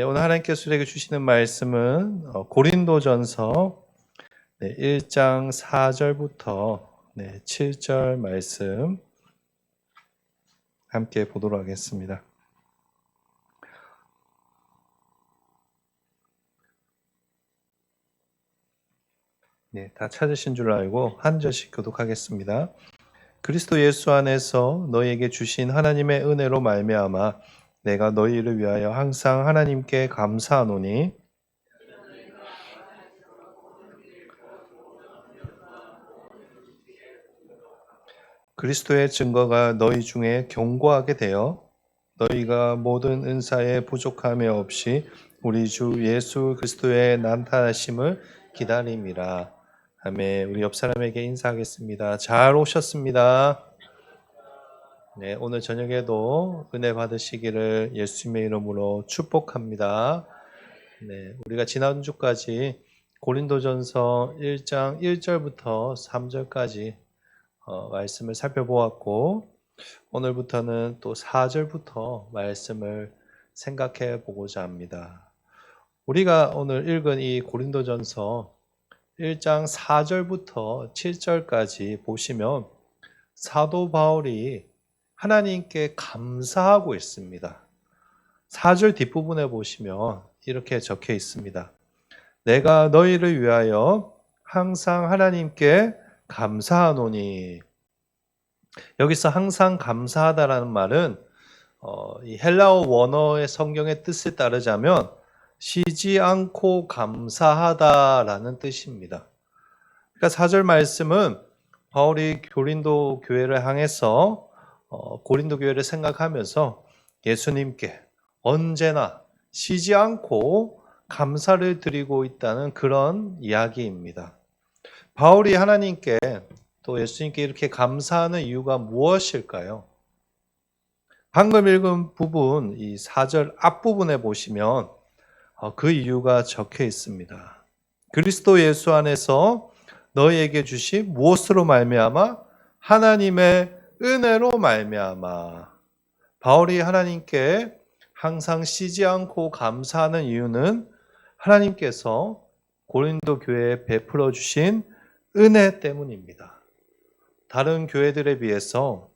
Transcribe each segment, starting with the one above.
네, 오늘 하나님께서 우리에게 주시는 말씀은 고린도전서 1장 4절부터 7절 말씀 함께 보도록 하겠습니다. 네, 다 찾으신 줄 알고 한 절씩 교독하겠습니다. 그리스도 예수 안에서 너희에게 주신 하나님의 은혜로 말미암아 내가 너희를 위하여 항상 하나님께 감사하노니 그리스도의 증거가 너희 중에 견고하게 되어 너희가 모든 은사에 부족함이 없이 우리 주 예수 그리스도의 나타나심을 기다림이라. 아멘. 우리 옆 사람에게 인사하겠습니다. 잘 오셨습니다. 네, 오늘 저녁에도 은혜 받으시기를 예수님의 이름으로 축복합니다. 네, 우리가 지난주까지 고린도전서 1장 1절부터 3절까지 말씀을 살펴보았고, 오늘부터는 또 4절부터 말씀을 생각해 보고자 합니다. 우리가 오늘 읽은 이 고린도전서 1장 4절부터 7절까지 보시면 사도 바울이 하나님께 감사하고 있습니다. 4절 뒷부분에 보시면 이렇게 적혀 있습니다. 내가 너희를 위하여 항상 하나님께 감사하노니. 여기서 항상 감사하다라는 말은 이 헬라어 원어의 성경의 뜻에 따르자면 쉬지 않고 감사하다라는 뜻입니다. 그러니까 4절 말씀은 바울이 고린도 교회를 향해서 고린도 교회를 생각하면서 예수님께 언제나 쉬지 않고 감사를 드리고 있다는 그런 이야기입니다. 바울이 하나님께 또 예수님께 이렇게 감사하는 이유가 무엇일까요? 방금 읽은 부분, 이 4절 앞부분에 보시면 그 이유가 적혀 있습니다. 그리스도 예수 안에서 너희에게 주신 무엇으로 말미암아? 하나님의 은혜로 말미암아. 바울이 하나님께 항상 쉬지 않고 감사하는 이유는 하나님께서 고린도 교회에 베풀어 주신 은혜 때문입니다. 다른 교회들에 비해서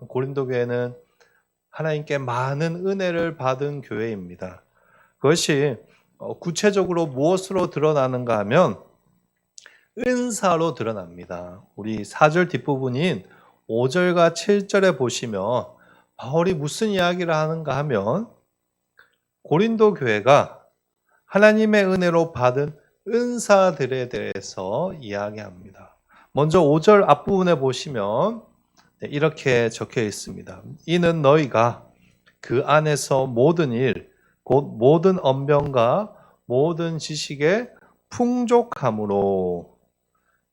고린도 교회는 하나님께 많은 은혜를 받은 교회입니다. 그것이 구체적으로 무엇으로 드러나는가 하면 은사로 드러납니다. 우리 4절 뒷부분인 5절과 7절에 보시면 바울이 무슨 이야기를 하는가 하면 고린도 교회가 하나님의 은혜로 받은 은사들에 대해서 이야기합니다. 먼저 5절 앞부분에 보시면 이렇게 적혀 있습니다. 이는 너희가 그 안에서 모든 일, 곧 모든 언변과 모든 지식에 풍족함으로.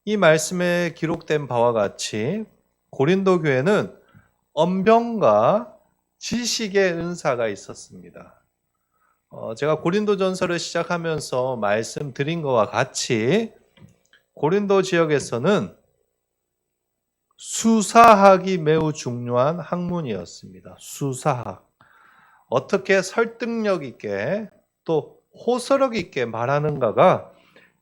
이 말씀에 기록된 바와 같이 고린도 교회는 언변과 지식의 은사가 있었습니다. 제가 고린도전서를 시작하면서 말씀드린 것과 같이 고린도 지역에서는 수사학이 매우 중요한 학문이었습니다. 수사학. 어떻게 설득력 있게 또 호소력 있게 말하는가가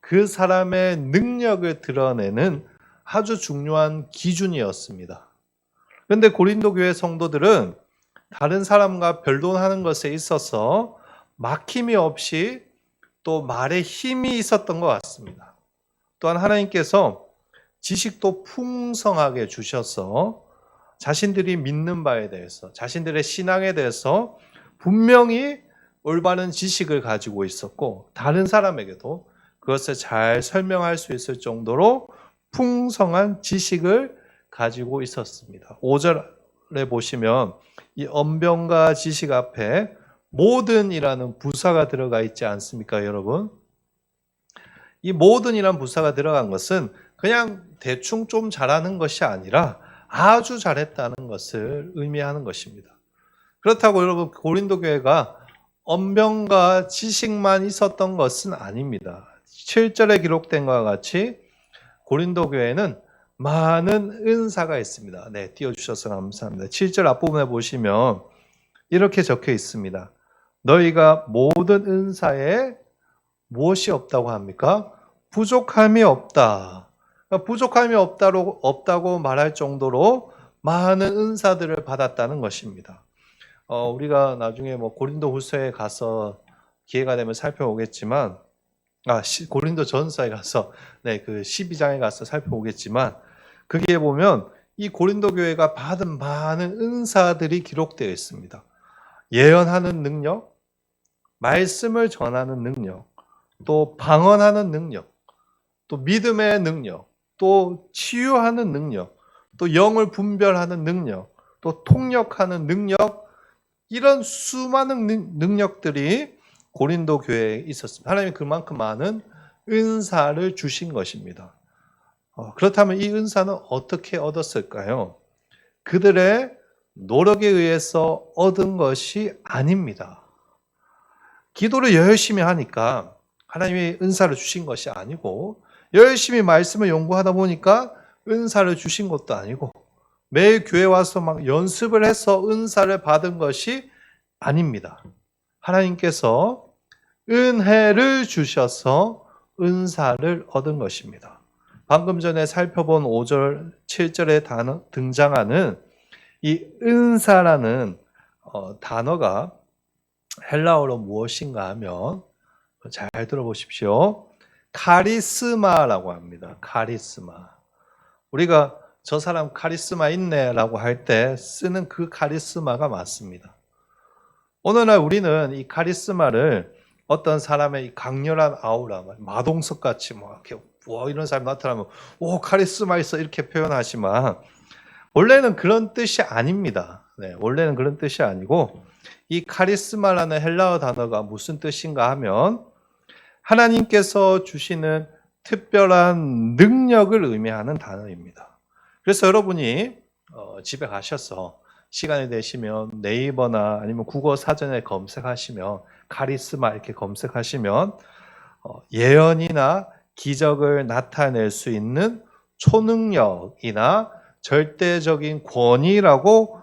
그 사람의 능력을 드러내는 아주 중요한 기준이었습니다. 그런데 고린도 교회 성도들은 다른 사람과 변론하는 것에 있어서 막힘이 없이 또 말에 힘이 있었던 것 같습니다. 또한 하나님께서 지식도 풍성하게 주셔서 자신들이 믿는 바에 대해서, 자신들의 신앙에 대해서 분명히 올바른 지식을 가지고 있었고 다른 사람에게도 그것을 잘 설명할 수 있을 정도로 풍성한 지식을 가지고 있었습니다. 5절에 보시면 이 언변과 지식 앞에 모든이라는 부사가 들어가 있지 않습니까, 여러분? 이 모든이라는 부사가 들어간 것은 그냥 대충 좀 잘하는 것이 아니라 아주 잘했다는 것을 의미하는 것입니다. 그렇다고 여러분 고린도 교회가 언변과 지식만 있었던 것은 아닙니다. 7절에 기록된 것과 같이 고린도 교회는 많은 은사가 있습니다. 네, 띄워주셔서 감사합니다. 7절 앞부분에 보시면 이렇게 적혀 있습니다. 너희가 모든 은사에 무엇이 없다고 합니까? 부족함이 없다. 그러니까 부족함이 없다고 말할 정도로 많은 은사들을 받았다는 것입니다. 우리가 나중에 고린도 후서에 가서 기회가 되면 살펴보겠지만, 고린도 전서에 가서, 그 12장에 가서 살펴보겠지만, 거기에 보면 이 고린도 교회가 받은 많은 은사들이 기록되어 있습니다. 예언하는 능력, 말씀을 전하는 능력, 또 방언하는 능력, 또 믿음의 능력, 또 치유하는 능력, 또 영을 분별하는 능력, 또 통역하는 능력, 이런 수많은 능력들이 고린도 교회에 있었습니다. 하나님이 그만큼 많은 은사를 주신 것입니다. 그렇다면 이 은사는 어떻게 얻었을까요? 그들의 노력에 의해서 얻은 것이 아닙니다. 기도를 열심히 하니까 하나님이 은사를 주신 것이 아니고, 열심히 말씀을 연구하다 보니까 은사를 주신 것도 아니고, 매일 교회 와서 막 연습을 해서 은사를 받은 것이 아닙니다. 하나님께서 은혜를 주셔서 은사를 얻은 것입니다. 방금 전에 살펴본 5절, 7절에 등장하는 이 은사라는 단어가 헬라어로 무엇인가 하면, 잘 들어보십시오. 카리스마라고 합니다. 카리스마. 우리가 저 사람 카리스마 있네 라고 할 때 쓰는 그 카리스마가 맞습니다. 어느 날 우리는 이 카리스마를 어떤 사람의 이 강렬한 아우라, 마동석 같이 이렇게 이런 사람이 나타나면 카리스마 있어 이렇게 표현하지만, 원래는 그런 뜻이 아닙니다. 원래는 그런 뜻이 아니고, 이 카리스마라는 헬라어 단어가 무슨 뜻인가 하면 하나님께서 주시는 특별한 능력을 의미하는 단어입니다. 그래서 여러분이 집에 가셔서 시간이 되시면 네이버나 아니면 국어 사전에 검색하시면 카리스마 이렇게 검색하시면 예언이나 기적을 나타낼 수 있는 초능력이나 절대적인 권위라고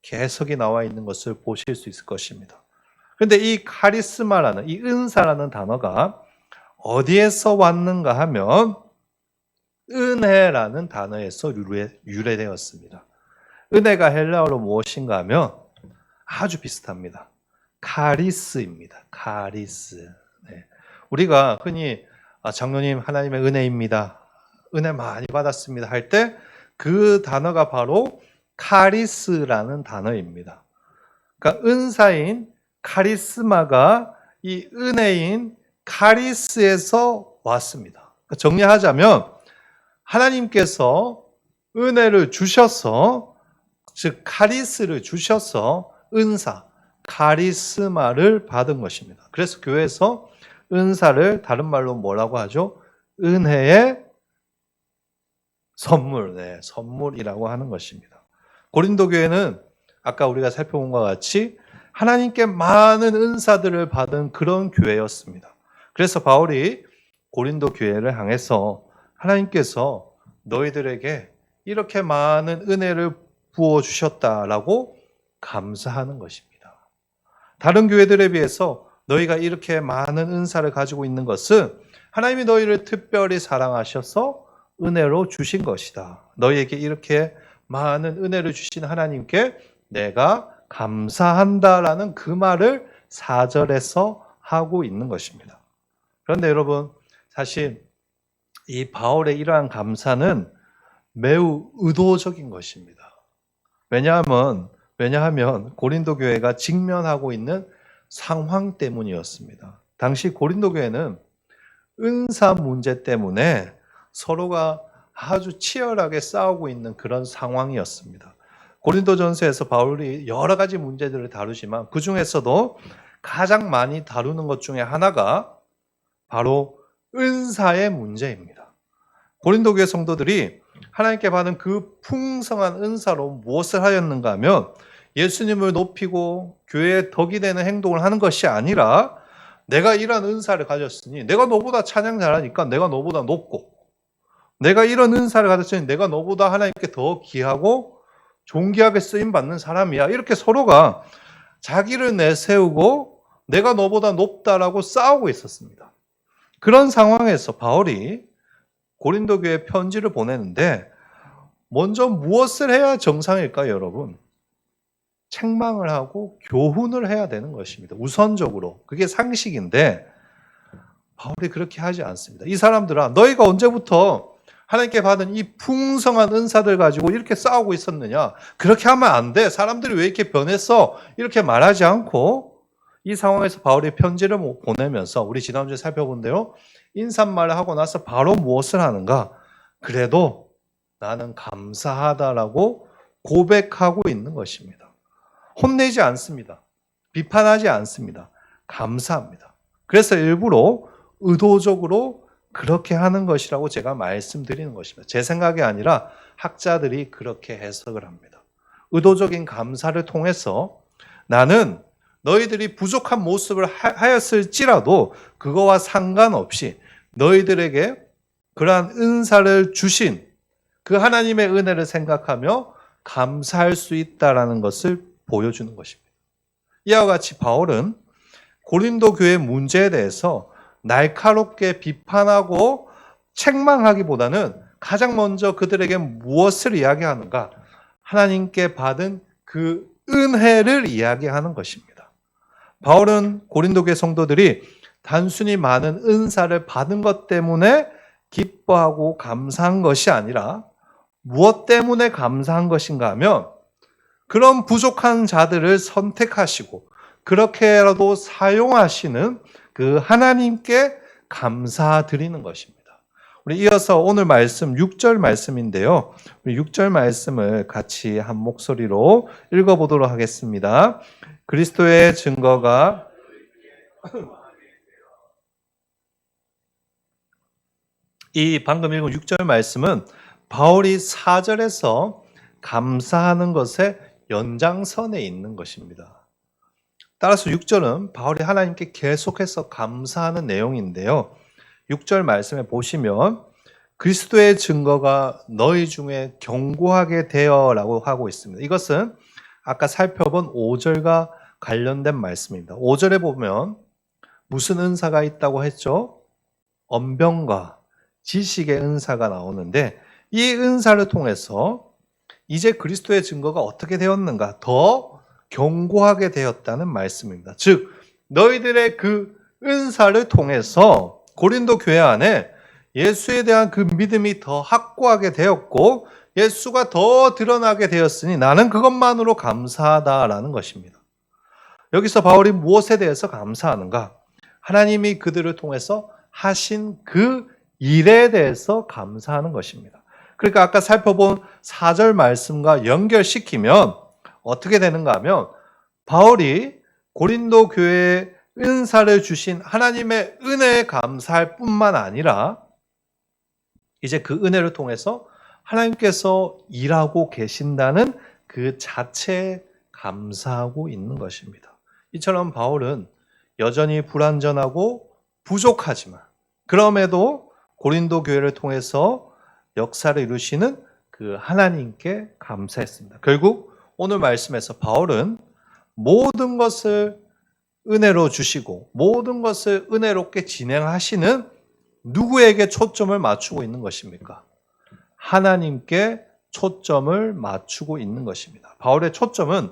개석이 나와 있는 것을 보실 수 있을 것입니다. 그런데 이 카리스마라는, 이 은사라는 단어가 어디에서 왔는가 하면 은혜라는 단어에서 유래되었습니다. 은혜가 헬라어로 무엇인가 하면 아주 비슷합니다. 카리스입니다. 카리스. 우리가 흔히 장로님 하나님의 은혜입니다, 은혜 많이 받았습니다 할 때 그 단어가 바로 카리스라는 단어입니다. 그러니까 은사인 카리스마가 이 은혜인 카리스에서 왔습니다. 정리하자면 하나님께서 은혜를 주셔서, 즉 카리스를 주셔서 은사, 카리스마를 받은 것입니다. 그래서 교회에서 은사를 다른 말로 뭐라고 하죠? 은혜의 선물, 선물이라고 하는 것입니다. 고린도 교회는 아까 우리가 살펴본 것과 같이 하나님께 많은 은사들을 받은 그런 교회였습니다. 그래서 바울이 고린도 교회를 향해서 하나님께서 너희들에게 이렇게 많은 은혜를 부어주셨다라고 감사하는 것입니다. 다른 교회들에 비해서 너희가 이렇게 많은 은사를 가지고 있는 것은 하나님이 너희를 특별히 사랑하셔서 은혜로 주신 것이다. 너희에게 이렇게 많은 은혜를 주신 하나님께 내가 감사한다라는 그 말을 4절에서 하고 있는 것입니다. 그런데 여러분, 사실 이 바울의 이러한 감사는 매우 의도적인 것입니다. 왜냐하면 고린도 교회가 직면하고 있는 상황 때문이었습니다. 당시 고린도 교회는 은사 문제 때문에 서로가 아주 치열하게 싸우고 있는 그런 상황이었습니다. 고린도전서에서 바울이 여러 가지 문제들을 다루지만 그 중에서도 가장 많이 다루는 것 중에 하나가 바로 은사의 문제입니다. 고린도 교회 성도들이 하나님께 받은 그 풍성한 은사로 무엇을 하였는가 하면 예수님을 높이고 교회의 덕이 되는 행동을 하는 것이 아니라, 내가 이런 은사를 가졌으니 내가 너보다 찬양 잘하니까 내가 너보다 높고, 내가 이런 은사를 가졌으니 내가 너보다 하나님께 더 귀하고 존귀하게 쓰임받는 사람이야. 이렇게 서로가 자기를 내세우고 내가 너보다 높다라고 싸우고 있었습니다. 그런 상황에서 바울이 고린도 교회에 편지를 보내는데 먼저 무엇을 해야 정상일까요, 여러분? 책망을 하고 교훈을 해야 되는 것입니다. 우선적으로. 그게 상식인데 바울이 그렇게 하지 않습니다. 이 사람들아, 너희가 언제부터 하나님께 받은 이 풍성한 은사들 가지고 이렇게 싸우고 있었느냐? 그렇게 하면 안 돼. 사람들이 왜 이렇게 변했어? 이렇게 말하지 않고 이 상황에서 바울이 편지를 보내면서 우리 지난주에 살펴본데요. 인사말을 하고 나서 바로 무엇을 하는가? 그래도 나는 감사하다라고 고백하고 있는 것입니다. 혼내지 않습니다. 비판하지 않습니다. 감사합니다. 그래서 일부러 의도적으로 그렇게 하는 것이라고 제가 말씀드리는 것입니다. 제 생각이 아니라 학자들이 그렇게 해석을 합니다. 의도적인 감사를 통해서 나는 너희들이 부족한 모습을 하였을지라도 그거와 상관없이 너희들에게 그러한 은사를 주신 그 하나님의 은혜를 생각하며 감사할 수 있다라는 것을 보여주는 것입니다. 이와 같이 바울은 고린도 교회 문제에 대해서 날카롭게 비판하고 책망하기보다는 가장 먼저 그들에게 무엇을 이야기하는가? 하나님께 받은 그 은혜를 이야기하는 것입니다. 바울은 고린도 교회 성도들이 단순히 많은 은사를 받은 것 때문에 기뻐하고 감사한 것이 아니라 무엇 때문에 감사한 것인가 하면 그런 부족한 자들을 선택하시고 그렇게라도 사용하시는 그 하나님께 감사드리는 것입니다. 우리 이어서 오늘 말씀 6절 말씀인데요. 우리 6절 말씀을 같이 한 목소리로 읽어보도록 하겠습니다. 그리스도의 증거가 이 방금 읽은 6절 말씀은 바울이 4절에서 감사하는 것의 연장선에 있는 것입니다. 따라서 6절은 바울이 하나님께 계속해서 감사하는 내용인데요. 6절 말씀에 보시면 그리스도의 증거가 너희 중에 견고하게 되어라고 하고 있습니다. 이것은 아까 살펴본 5절과 관련된 말씀입니다. 5절에 보면 무슨 은사가 있다고 했죠? 언변과 지식의 은사가 나오는데 이 은사를 통해서 이제 그리스도의 증거가 어떻게 되었는가? 더 견고하게 되었다는 말씀입니다. 즉 너희들의 그 은사를 통해서 고린도 교회 안에 예수에 대한 그 믿음이 더 확고하게 되었고 예수가 더 드러나게 되었으니 나는 그것만으로 감사하다라는 것입니다. 여기서 바울이 무엇에 대해서 감사하는가? 하나님이 그들을 통해서 하신 그 일에 대해서 감사하는 것입니다. 그러니까 아까 살펴본 4절 말씀과 연결시키면 어떻게 되는가 하면 바울이 고린도 교회에 은사를 주신 하나님의 은혜에 감사할 뿐만 아니라 이제 그 은혜를 통해서 하나님께서 일하고 계신다는 그 자체에 감사하고 있는 것입니다. 이처럼 바울은 여전히 불완전하고 부족하지만 그럼에도 고린도 교회를 통해서 역사를 이루시는 그 하나님께 감사했습니다. 결국 오늘 말씀에서 바울은 모든 것을 은혜로 주시고 모든 것을 은혜롭게 진행하시는 누구에게 초점을 맞추고 있는 것입니까? 하나님께 초점을 맞추고 있는 것입니다. 바울의 초점은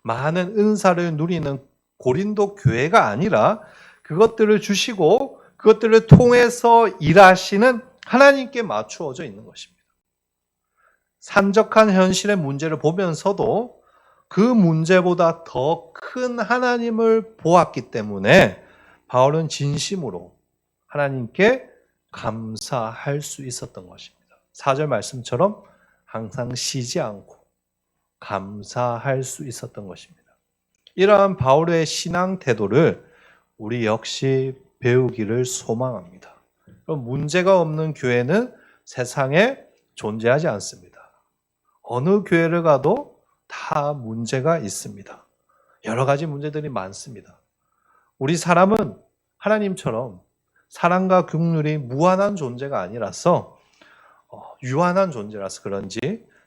많은 은사를 누리는 고린도 교회가 아니라 그것들을 주시고 그것들을 통해서 일하시는 하나님께 맞추어져 있는 것입니다. 산적한 현실의 문제를 보면서도 그 문제보다 더 큰 하나님을 보았기 때문에 바울은 진심으로 하나님께 감사할 수 있었던 것입니다. 4절 말씀처럼 항상 쉬지 않고 감사할 수 있었던 것입니다. 이러한 바울의 신앙 태도를 우리 역시 배우기를 소망합니다. 그럼 문제가 없는 교회는 세상에 존재하지 않습니다. 어느 교회를 가도 다 문제가 있습니다. 여러 가지 문제들이 많습니다. 우리 사람은 하나님처럼 사랑과 긍휼이 무한한 존재가 아니라서 유한한 존재라서 그런지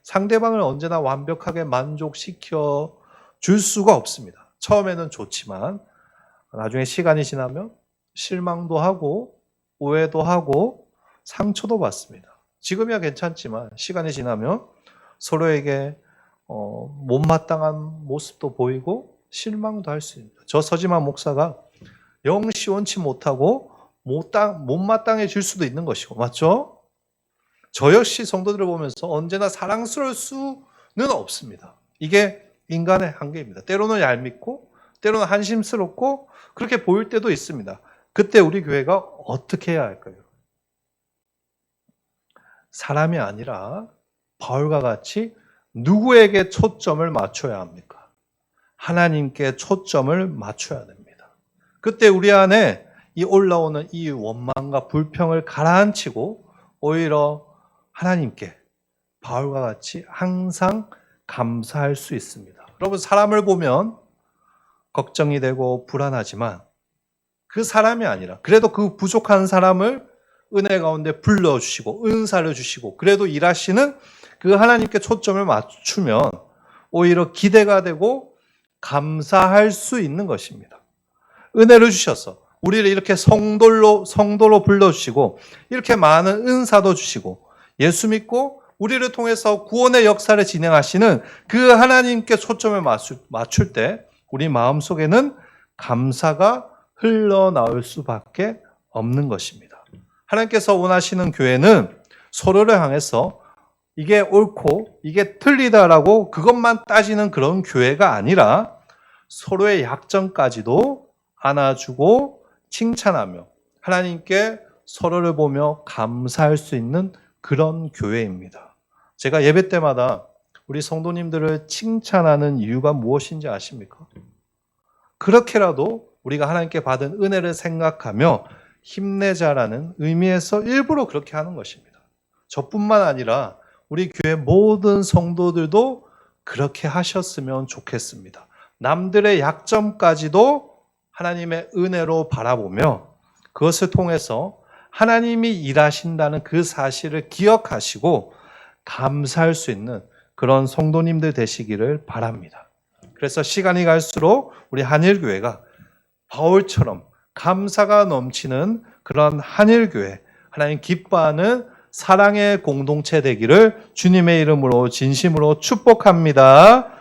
상대방을 언제나 완벽하게 만족시켜 줄 수가 없습니다. 처음에는 좋지만 나중에 시간이 지나면 실망도 하고 오해도 하고 상처도 받습니다. 지금이야 괜찮지만 시간이 지나면 서로에게 못마땅한 모습도 보이고 실망도 할 수 있습니다. 저 서지만 목사가 영 시원치 못하고 못마땅해질 수도 있는 것이고, 맞죠? 저 역시 성도들을 보면서 언제나 사랑스러울 수는 없습니다. 이게 인간의 한계입니다. 때로는 얄밉고 때로는 한심스럽고 그렇게 보일 때도 있습니다. 그때 우리 교회가 어떻게 해야 할까요? 사람이 아니라 바울과 같이 누구에게 초점을 맞춰야 합니까? 하나님께 초점을 맞춰야 됩니다. 그때 우리 안에 이 올라오는 이 원망과 불평을 가라앉히고 오히려 하나님께 바울과 같이 항상 감사할 수 있습니다. 여러분, 사람을 보면 걱정이 되고 불안하지만 그 사람이 아니라 그래도 그 부족한 사람을 은혜 가운데 불러주시고 은사를 주시고 그래도 일하시는 그 하나님께 초점을 맞추면 오히려 기대가 되고 감사할 수 있는 것입니다. 은혜를 주셔서 우리를 이렇게 성도로 불러주시고 이렇게 많은 은사도 주시고 예수 믿고 우리를 통해서 구원의 역사를 진행하시는 그 하나님께 초점을 맞출 때 우리 마음속에는 감사가 흘러나올 수밖에 없는 것입니다. 하나님께서 원하시는 교회는 서로를 향해서 이게 옳고 이게 틀리다라고 그것만 따지는 그런 교회가 아니라 서로의 약점까지도 안아주고 칭찬하며 하나님께 서로를 보며 감사할 수 있는 그런 교회입니다. 제가 예배 때마다 우리 성도님들을 칭찬하는 이유가 무엇인지 아십니까? 그렇게라도 우리가 하나님께 받은 은혜를 생각하며 힘내자라는 의미에서 일부러 그렇게 하는 것입니다. 저뿐만 아니라 우리 교회 모든 성도들도 그렇게 하셨으면 좋겠습니다. 남들의 약점까지도 하나님의 은혜로 바라보며 그것을 통해서 하나님이 일하신다는 그 사실을 기억하시고 감사할 수 있는 그런 성도님들 되시기를 바랍니다. 그래서 시간이 갈수록 우리 한일교회가 바울처럼 감사가 넘치는 그런 한일교회, 하나님 기뻐하는 사랑의 공동체 되기를 주님의 이름으로 진심으로 축복합니다.